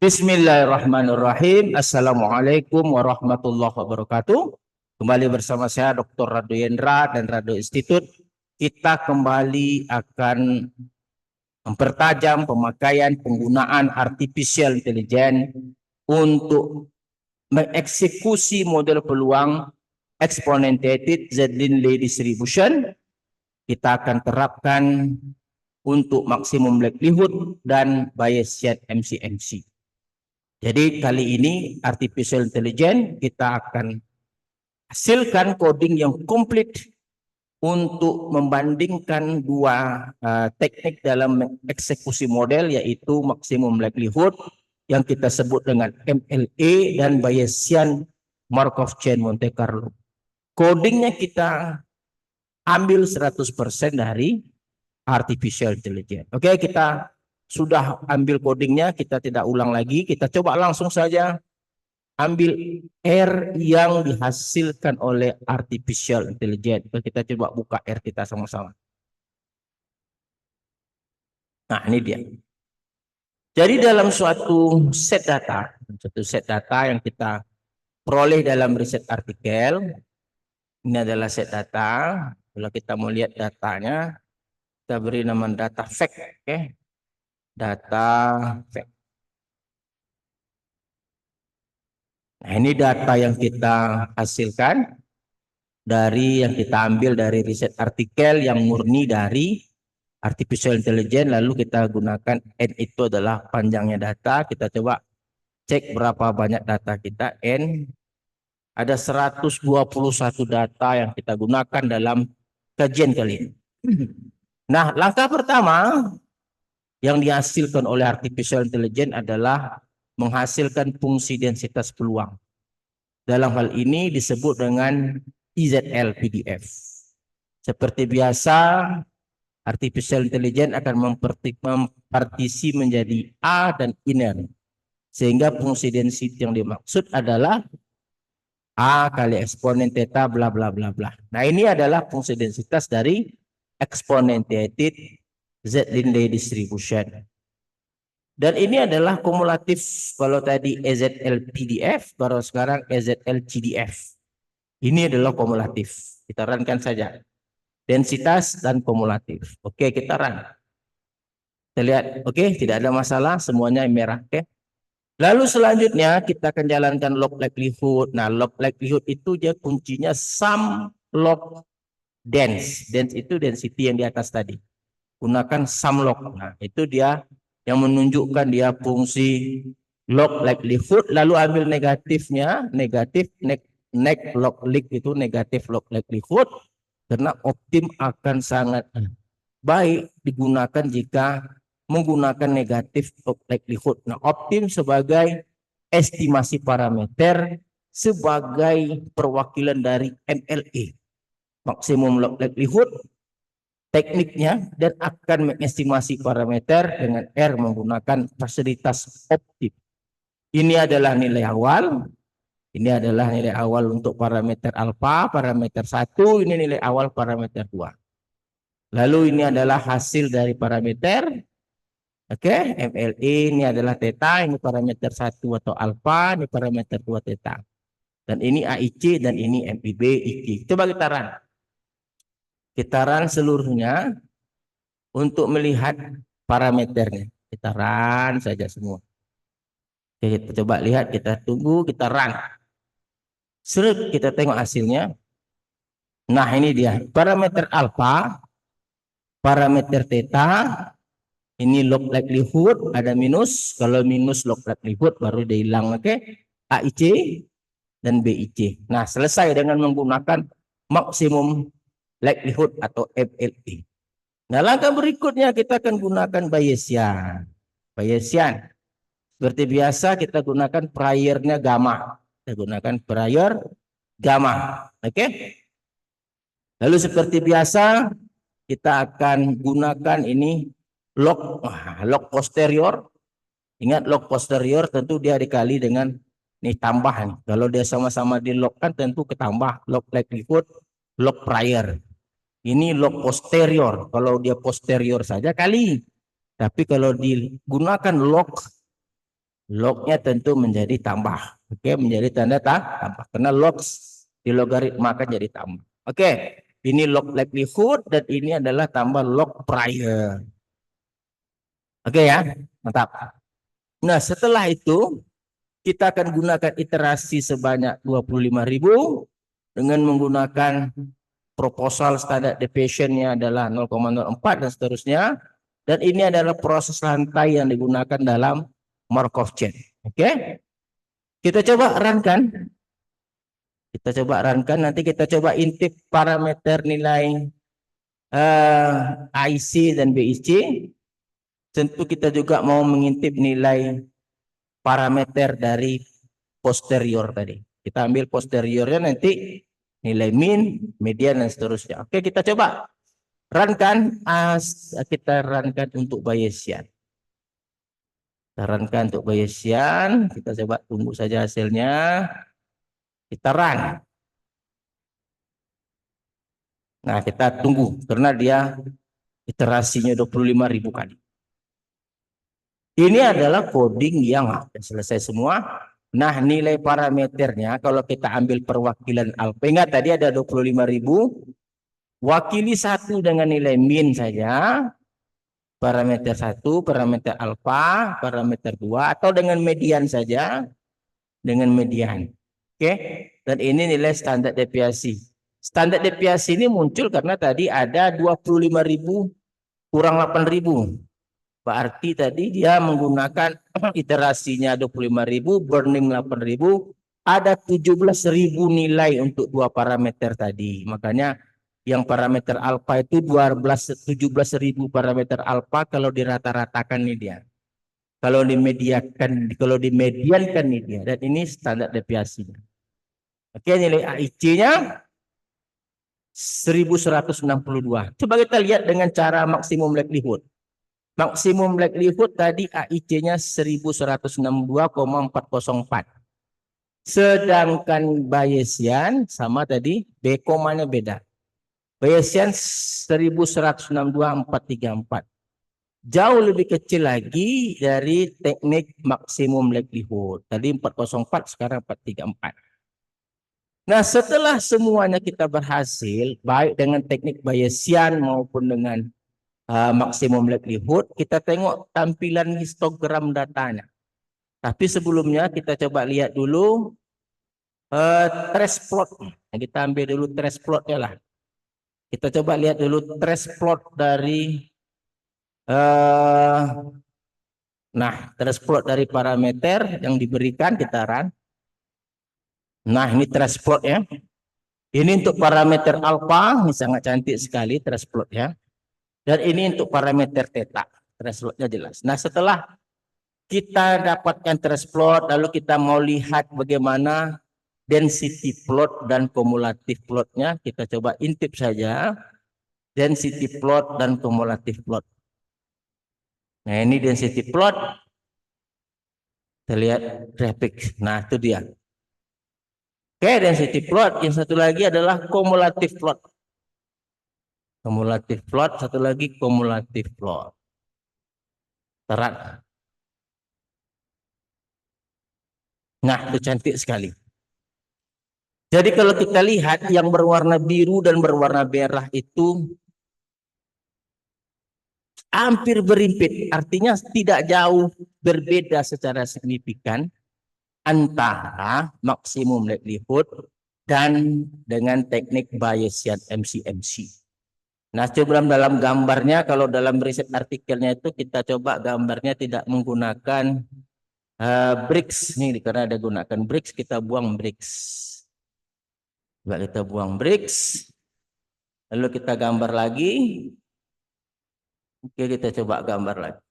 Bismillahirrahmanirrahim. Assalamualaikum warahmatullahi wabarakatuh. Kembali bersama saya Dr. Rado Yendra dan Rado Institute. Kita kembali akan mempertajam pemakaian penggunaan artificial intelligence untuk mengeksekusi model peluang exponentiated Z-Lin-Ley distribution. Kita akan terapkan untuk maksimum likelihood dan Bayesian MCMC. Jadi kali ini artificial intelligence kita akan hasilkan coding yang komplit untuk membandingkan dua teknik dalam mengeksekusi model, yaitu maksimum likelihood yang kita sebut dengan MLA dan Bayesian Markov Chain Monte Carlo. Codingnya kita ambil 100% dari artificial intelligence. Oke, kita sudah ambil codingnya, kita tidak ulang lagi, kita coba langsung saja ambil R yang dihasilkan oleh artificial intelligence. Kita coba buka R kita sama-sama. Nah, ini dia. Jadi dalam suatu set data yang kita peroleh dalam riset artikel, ini adalah set data. Kalau kita mau lihat datanya, kita beri nama data fact, oke? Data fact. Nah, ini data yang kita hasilkan dari yang kita ambil dari riset artikel yang murni dari artificial intelligence, lalu kita gunakan N itu adalah panjangnya data. Kita coba cek berapa banyak data kita. N ada 121 data yang kita gunakan dalam kajian kali ini. Nah, langkah pertama yang dihasilkan oleh artificial intelligence adalah menghasilkan fungsi densitas peluang. Dalam hal ini disebut dengan IZL PDF. Seperti biasa, artificial intelligence akan mempartisi menjadi A dan inner. Sehingga fungsi density yang dimaksud adalah A kali eksponen theta bla bla bla bla. Nah, ini adalah fungsi densitas dari exponentiated Z-Lin-Ley distribution. Dan ini adalah kumulatif. Kalau tadi EZL PDF, baru sekarang EZL CDF. Ini adalah kumulatif. Kita runkan saja. Densitas dan kumulatif. Oke, kita run. Kita lihat, oke, tidak ada masalah. Semuanya merah, oke. Lalu selanjutnya kita akan jalankan log likelihood. Nah, log likelihood itu dia kuncinya sum log dense. Dense itu density yang di atas tadi. Gunakan sum log. Nah, itu dia yang menunjukkan dia fungsi log likelihood, lalu ambil negatifnya, negatif log lik itu negatif log likelihood, karena optim akan sangat baik digunakan jika menggunakan negatif log likelihood. Nah, optim sebagai estimasi parameter sebagai perwakilan dari MLA, maksimum log likelihood, tekniknya, dan akan mengestimasi parameter dengan R menggunakan fasilitas optim. Ini adalah nilai awal. Ini adalah nilai awal untuk parameter alfa, parameter 1, ini nilai awal parameter 2. Lalu ini adalah hasil dari parameter. Oke, MLE ini adalah theta, ini parameter 1 atau alfa, ini parameter 2 theta. Dan ini AIC dan ini MIB IC. Coba kita run. Kita run seluruhnya untuk melihat parameternya. Kita run saja semua. Oke, kita coba lihat, kita tunggu, kita run. Seret, kita tengok hasilnya. Nah, ini dia. Parameter alfa, parameter theta, ini log likelihood, ada minus. Kalau minus log likelihood baru dia hilang. Oke, AIC dan BIC. Nah, selesai dengan menggunakan maksimum likelihood atau MLA. Nah, langkah berikutnya kita akan gunakan Bayesian. Bayesian. Seperti biasa kita gunakan priornya gamma. Kita gunakan prior gamma. Oke. Lalu seperti biasa kita akan gunakan ini log posterior. Ingat, log posterior tentu dia dikali dengan nih tambahan. Kalau dia sama-sama di log kan tentu ketambah log likelihood, log prior. Ini log posterior. Kalau dia posterior saja kali. Tapi kalau digunakan log Lognya tentu menjadi tambah. Oke, menjadi tanda tambah. Karena log di logaritma akan jadi tambah. Oke, ini log likelihood dan ini adalah tambah log prior. Oke ya, mantap. Nah, setelah itu kita akan gunakan iterasi sebanyak 25.000 dengan menggunakan proposal standard deviation-nya adalah 0,04 dan seterusnya. Dan ini adalah proses rantai yang digunakan dalam Markov chain. Oke, kita coba runkan. Kita coba runkan. Nanti kita coba intip parameter nilai IC dan BIC. Tentu kita juga mau mengintip nilai parameter dari posterior tadi. Kita ambil posteriornya nanti nilai min, median dan seterusnya. Oke, kita coba runkan. Kita runkan untuk Bayesian. Kita runkan untuk Bayesian. Kita coba tunggu saja hasilnya. Kita run. Nah, kita tunggu karena dia iterasinya 25.000 kali. Ini adalah coding yang selesai semua. Nah, nilai parameternya kalau kita ambil perwakilan alfa, ingat tadi ada 25.000, wakili satu dengan nilai min saja, parameter 1, parameter alfa, parameter 2, atau dengan median saja, dengan median. Oke, dan ini nilai standar deviasi. Standar deviasi ini muncul karena tadi ada 25.000 kurang 8.000. Berarti tadi dia menggunakan iterasinya 25.000, burning 8.000, ada 17.000 nilai untuk dua parameter tadi. Makanya yang parameter alfa itu 17.000 parameter alfa kalau dirata-ratakan nih dia. Kalau dimediankan nih dia. Dan ini standar deviasinya. Oke, nilai AIC-nya 1162. Coba kita lihat dengan cara maksimum likelihood. Maksimum likelihood tadi AIC-nya 1162,404. Sedangkan Bayesian sama tadi B komanya beda. Bayesian 1162,434. Jauh lebih kecil lagi dari teknik maksimum likelihood. Tadi 404, sekarang 434. Nah, setelah semuanya kita berhasil, baik dengan teknik Bayesian maupun dengan maksimum likelihood, kita tengok tampilan histogram datanya. Tapi sebelumnya kita coba lihat dulu trace plot. Nah, kita ambil dulu trace plotnya lah. Kita coba lihat dulu trace plot dari trace plot dari parameter yang diberikan kita run. Nah, ini trace plotnya. Ini untuk parameter alpha, ini sangat cantik sekali trace plotnya. Dan ini untuk parameter theta, trace plotnya jelas. Nah, setelah kita dapatkan trace plot, lalu kita mau lihat bagaimana density plot dan kumulatif plotnya. Kita coba intip saja density plot dan kumulatif plot. Nah, ini density plot. Kita lihat grafik. Nah, itu dia. Oke, density plot. Yang satu lagi adalah kumulatif plot. Kumulatif plot, satu lagi kumulatif plot. Terat. Nah, itu cantik sekali. Jadi kalau kita lihat yang berwarna biru dan berwarna merah itu hampir berimpit, artinya tidak jauh berbeda secara signifikan antara maksimum likelihood dan dengan teknik Bayesian MCMC. Nah, coba dalam gambarnya, kalau dalam riset artikelnya itu kita coba gambarnya tidak menggunakan bricks nih, karena ada gunakan bricks, kita buang bricks. Coba kita buang bricks, lalu kita gambar lagi. Oke, kita coba gambar lagi.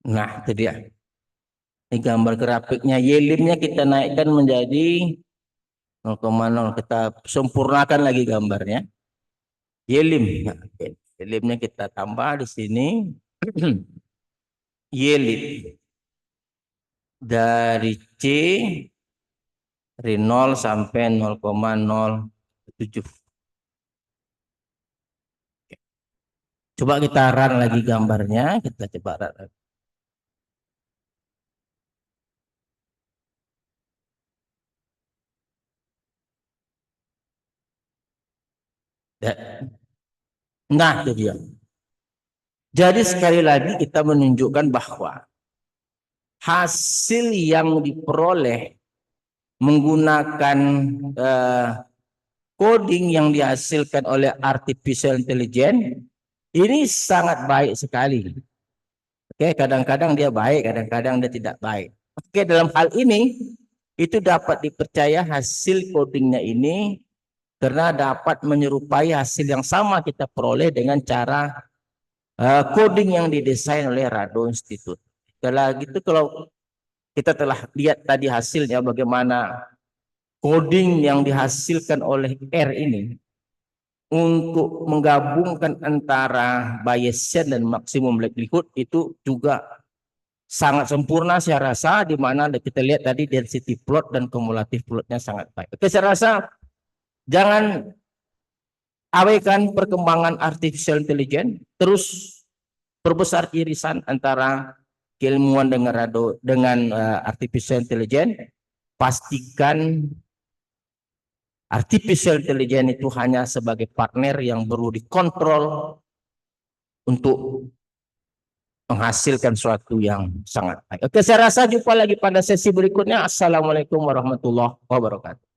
Nah, itu dia. Ini gambar grafiknya. Y-limnya kita naikkan menjadi 0,0. Kita sempurnakan lagi gambarnya. Y-lim. Nah, Y-limnya kita tambah di sini. Y-lim. Dari C dari 0 sampai 0,07. Coba kita run lagi gambarnya, kita coba run lagi. Ya. Nah, itu dia. Jadi sekali lagi kita menunjukkan bahwa hasil yang diperoleh menggunakan eh, coding yang dihasilkan oleh artificial intelligence ini sangat baik sekali. Oke, kadang-kadang dia baik, kadang-kadang dia tidak baik. Oke, dalam hal ini itu dapat dipercaya hasil codingnya ini karena dapat menyerupai hasil yang sama kita peroleh dengan cara coding yang didesain oleh Rado Institute. Kalau gitu, kalau kita telah lihat tadi hasilnya bagaimana coding yang dihasilkan oleh R ini untuk menggabungkan antara Bayesian dan maksimum likelihood itu juga sangat sempurna saya rasa, di mana kita lihat tadi density plot dan kumulatif plotnya sangat baik. Oke, saya rasa jangan abaikan perkembangan artificial intelligence, terus perbesar irisan antara keilmuan dengan artificial intelligence. Pastikan artificial intelligence itu hanya sebagai partner yang perlu dikontrol untuk menghasilkan sesuatu yang sangat baik. Oke, saya rasa jumpa lagi pada sesi berikutnya. Assalamualaikum warahmatullahi wabarakatuh.